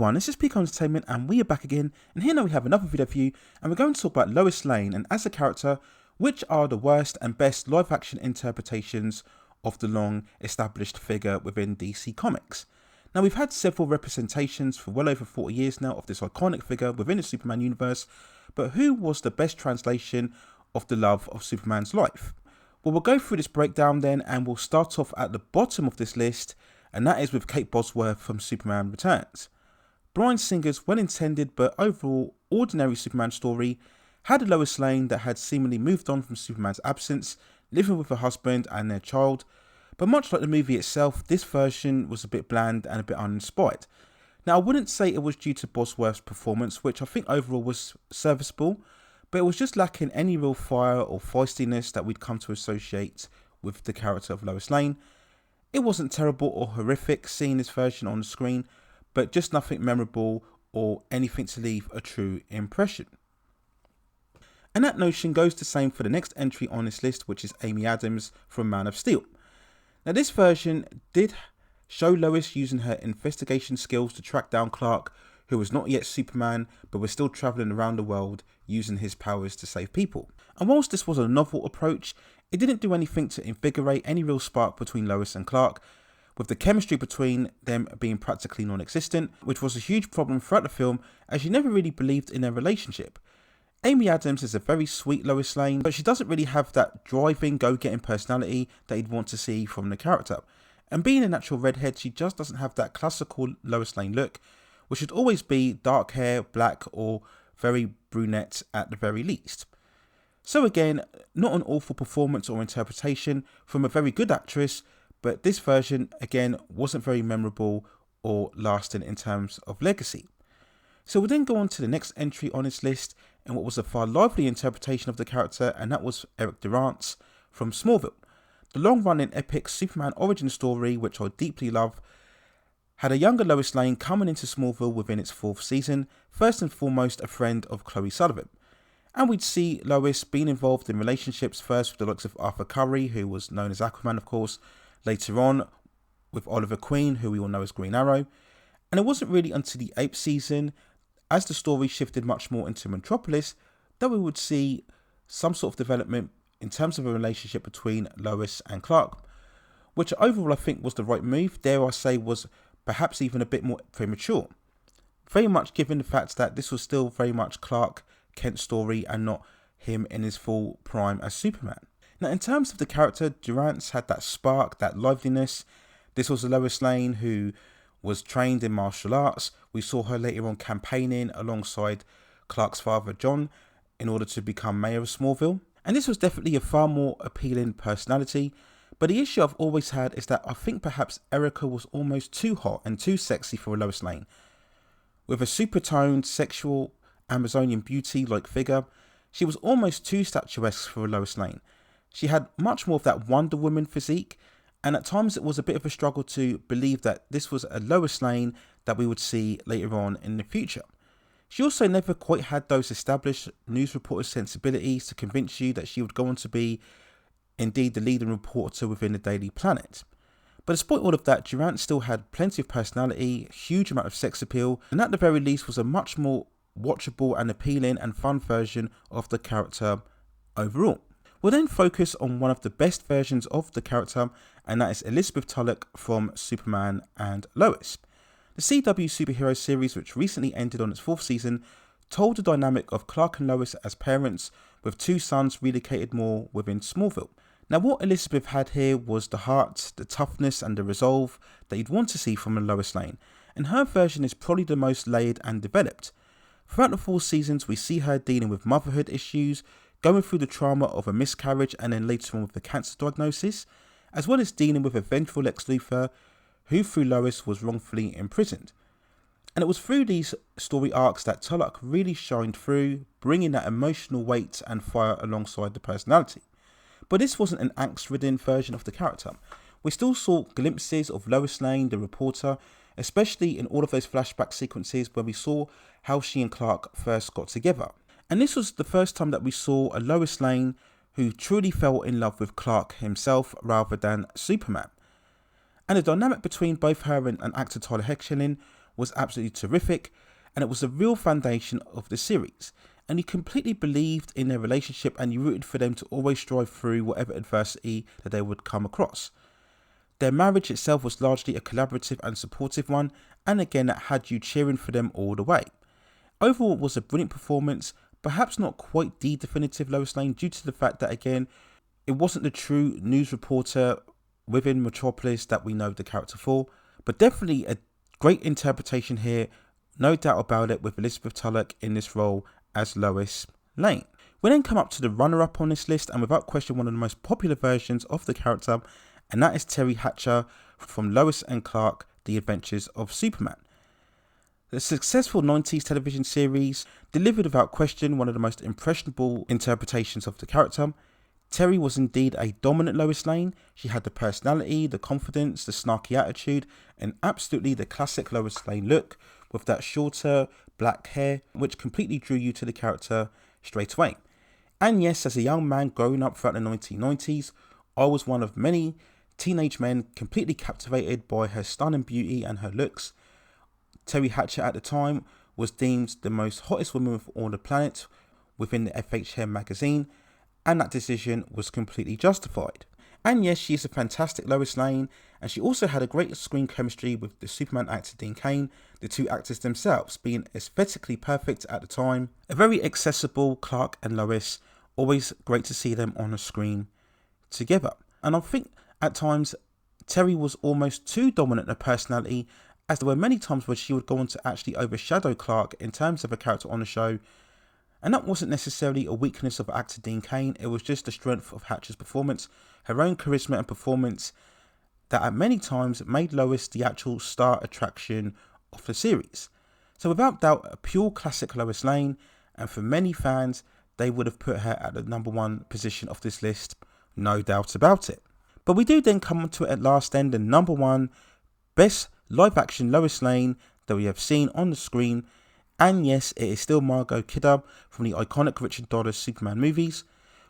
everyone, this is Pico Entertainment and we are back again, and here now we have another video for you, and we're going to talk about Lois Lane and as a character, which are the worst and best live action interpretations of the long established figure within DC Comics. Now we've had several representations for well over 40 years now of this iconic figure within the Superman universe, but who was the best translation of the love of Superman's life? Well, we'll go through this breakdown then, and we'll start off at the bottom of this list, and that is with Kate Bosworth from Superman Returns. Bryan Singer's well-intended but overall ordinary Superman story had a Lois Lane that had seemingly moved on from Superman's absence, living with her husband and their child, but much like the movie itself, this version was a bit bland and a bit uninspired. Now, I wouldn't say it was due to Bosworth's performance, which I think overall was serviceable, but it was just lacking any real fire or feistiness that we'd come to associate with the character of Lois Lane. It wasn't terrible or horrific seeing this version on the screen, but just nothing memorable or anything to leave a true impression. And that notion goes the same for the next entry on this list, which is Amy Adams from Man of Steel. Now this version did show Lois using her investigation skills to track down Clark, who was not yet Superman but was still travelling around the world using his powers to save people. And whilst this was a novel approach, it didn't do anything to invigorate any real spark between Lois and Clark, with the chemistry between them being practically non-existent, which was a huge problem throughout the film as you never really believed in their relationship. Amy Adams is a very sweet Lois Lane, but she doesn't really have that driving, go-getting personality that you'd want to see from the character. And being a natural redhead, she just doesn't have that classical Lois Lane look, which should always be dark hair, black, or very brunette at the very least. So again, not an awful performance or interpretation from a very good actress, but this version again wasn't very memorable or lasting in terms of legacy. So we'll then go on to the next entry on this list, and what was a far lively interpretation of the character, and that was Eric Durance from Smallville. The long-running epic Superman origin story, which I deeply love, had a younger Lois Lane coming into Smallville within its 4th season, first and foremost a friend of Chloe Sullivan. And we'd see Lois being involved in relationships first with the likes of Arthur Curry, who was known as Aquaman of course, later on with Oliver Queen, who we all know as Green Arrow. And it wasn't really until the 8th season, as the story shifted much more into Metropolis, that we would see some sort of development in terms of a relationship between Lois and Clark, which overall I think was the right move, dare I say was perhaps even a bit more premature. Very much given the fact that this was still very much Clark Kent's story and not him in his full prime as Superman. Now in terms of the character, Durance had that spark, that liveliness. This was a Lois Lane who was trained in martial arts. We saw her later on campaigning alongside Clark's father John in order to become mayor of Smallville. And this was definitely a far more appealing personality. But the issue I've always had is that I think perhaps Erica was almost too hot and too sexy for a Lois Lane. With a super toned, sexual, Amazonian beauty-like figure, she was almost too statuesque for a Lois Lane. She had much more of that Wonder Woman physique, and at times it was a bit of a struggle to believe that this was a Lois Lane that we would see later on in the future. She also never quite had those established news reporter sensibilities to convince you that she would go on to be indeed the leading reporter within the Daily Planet. But despite all of that, Durance still had plenty of personality, a huge amount of sex appeal, and at the very least was a much more watchable and appealing and fun version of the character overall. We'll then focus on one of the best versions of the character, and that is Elizabeth Tulloch from Superman and Lois. The CW superhero series, which recently ended on its 4th season, told the dynamic of Clark and Lois as parents, with 2 sons relocated more within Smallville. Now what Elizabeth had here was the heart, the toughness and the resolve that you'd want to see from a Lois Lane, and her version is probably the most layered and developed. Throughout the 4 seasons we see her dealing with motherhood issues, going through the trauma of a miscarriage and then later on with the cancer diagnosis, as well as dealing with a vengeful Lex Luthor who through Lois was wrongfully imprisoned. And it was through these story arcs that Tulloch really shined through, bringing that emotional weight and fire alongside the personality. But this wasn't an angst-ridden version of the character. We still saw glimpses of Lois Lane, the reporter, especially in all of those flashback sequences where we saw how she and Clark first got together. And this was the first time that we saw a Lois Lane who truly fell in love with Clark himself rather than Superman. And the dynamic between both her and actor Tyler Hoechlin was absolutely terrific, and it was the real foundation of the series. And you completely believed in their relationship, and you rooted for them to always strive through whatever adversity that they would come across. Their marriage itself was largely a collaborative and supportive one, and again that had you cheering for them all the way. Overall, it was a brilliant performance, perhaps not quite the definitive Lois Lane due to the fact that again, it wasn't the true news reporter within Metropolis that we know the character for, but definitely a great interpretation here, no doubt about it, with Elizabeth Tulloch in this role as Lois Lane. We then come up to the runner-up on this list, and without question one of the most popular versions of the character, and that is Teri Hatcher from Lois and Clark, The Adventures of Superman. The successful 90s television series delivered without question one of the most impressionable interpretations of the character. Teri was indeed a dominant Lois Lane. She had the personality, the confidence, the snarky attitude, and absolutely the classic Lois Lane look with that shorter black hair, which completely drew you to the character straight away. And yes, as a young man growing up throughout the 1990s, I was one of many teenage men completely captivated by her stunning beauty and her looks. Teri Hatcher at the time was deemed the most hottest woman on the planet within the FHM magazine, and that decision was completely justified. And yes, she is a fantastic Lois Lane, and she also had a great screen chemistry with the Superman actor Dean Cain, the two actors themselves being aesthetically perfect at the time. A very accessible Clark and Lois, always great to see them on the screen together. And I think at times Teri was almost too dominant a personality, as there were many times where she would go on to actually overshadow Clark in terms of a character on the show. And that wasn't necessarily a weakness of actor Dean Cain, it was just the strength of Hatcher's performance, her own charisma and performance that at many times made Lois the actual star attraction of the series. So without doubt, a pure classic Lois Lane, and for many fans, they would have put her at the number one position of this list, no doubt about it. But we do then come to it at last then, the number one best live action Lois Lane that we have seen on the screen. And yes, it is still Margot Kidder from the iconic Richard Donner's Superman movies.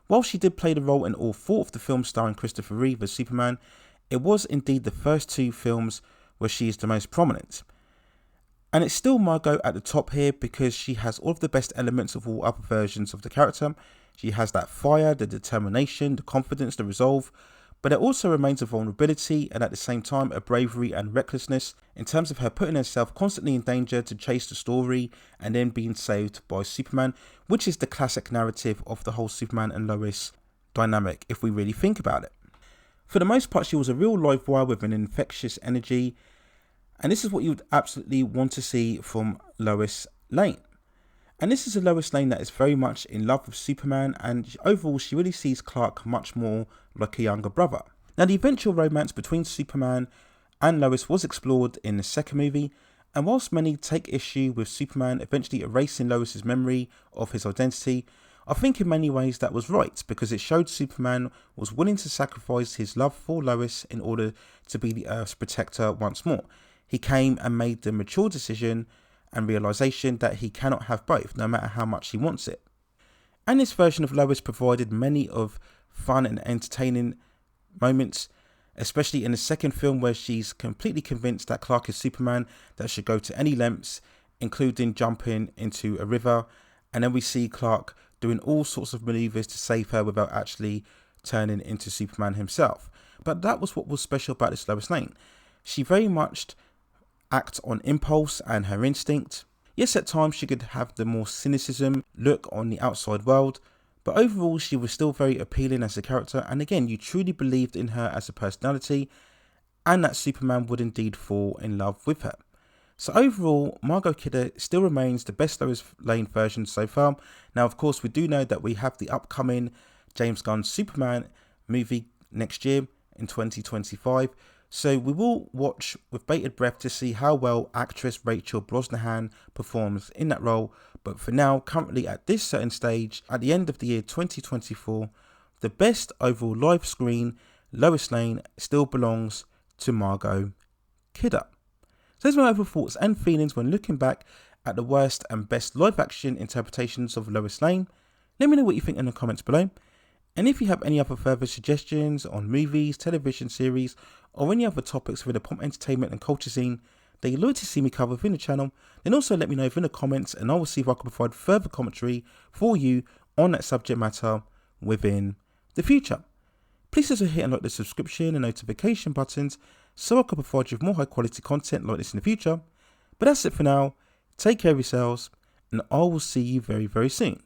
While she did play the role in all four of the films starring Christopher Reeve as Superman, it was indeed the first two films where she is the most prominent. And it's still Margot at the top here because she has all of the best elements of all other versions of the character. She has that fire, the determination, the confidence, the resolve, but it also remains a vulnerability and at the same time a bravery and recklessness in terms of her putting herself constantly in danger to chase the story and then being saved by Superman, which is the classic narrative of the whole Superman and Lois dynamic if we really think about it. For the most part, she was a real live wire with an infectious energy, and this is what you would absolutely want to see from Lois Lane. And this is a Lois Lane that is very much in love with Superman, and overall she really sees Clark much more like a younger brother. Now, the eventual romance between Superman and Lois was explored in the second movie, and whilst many take issue with Superman eventually erasing Lois's memory of his identity, I think in many ways that was right, because it showed Superman was willing to sacrifice his love for Lois in order to be the Earth's protector once more. He came and made the mature decision and realization that he cannot have both, no matter how much he wants it. And this version of Lois provided many of fun and entertaining moments, especially in the second film where she's completely convinced that Clark is Superman, that should go to any lengths, including jumping into a river, and then we see Clark doing all sorts of maneuvers to save her without actually turning into Superman himself. But that was what was special about this Lois Lane. She very much acts on impulse and her instinct. Yes, at times she could have the more cynicism look on the outside world, but overall she was still very appealing as a character, and again you truly believed in her as a personality and that Superman would indeed fall in love with her. So overall, Margot Kidder still remains the best Lois Lane version so far. Now of course we do know that we have the upcoming James Gunn Superman movie next year in 2025. So we will watch with bated breath to see how well actress Rachel Brosnahan performs in that role. But for now, currently at this certain stage, at the end of the year 2024, the best overall live screen Lois Lane still belongs to Margot Kidder. So those are my overall thoughts and feelings when looking back at the worst and best live action interpretations of Lois Lane. Let me know what you think in the comments below. And if you have any other further suggestions on movies, television series, or any other topics for the pop entertainment and culture scene, that you'd like to see me cover within the channel, then also let me know within the comments and I will see if I can provide further commentary for you on that subject matter within the future. Please also hit and like the subscription and notification buttons so I can provide you with more high quality content like this in the future. But that's it for now. Take care of yourselves and I will see you very, very soon.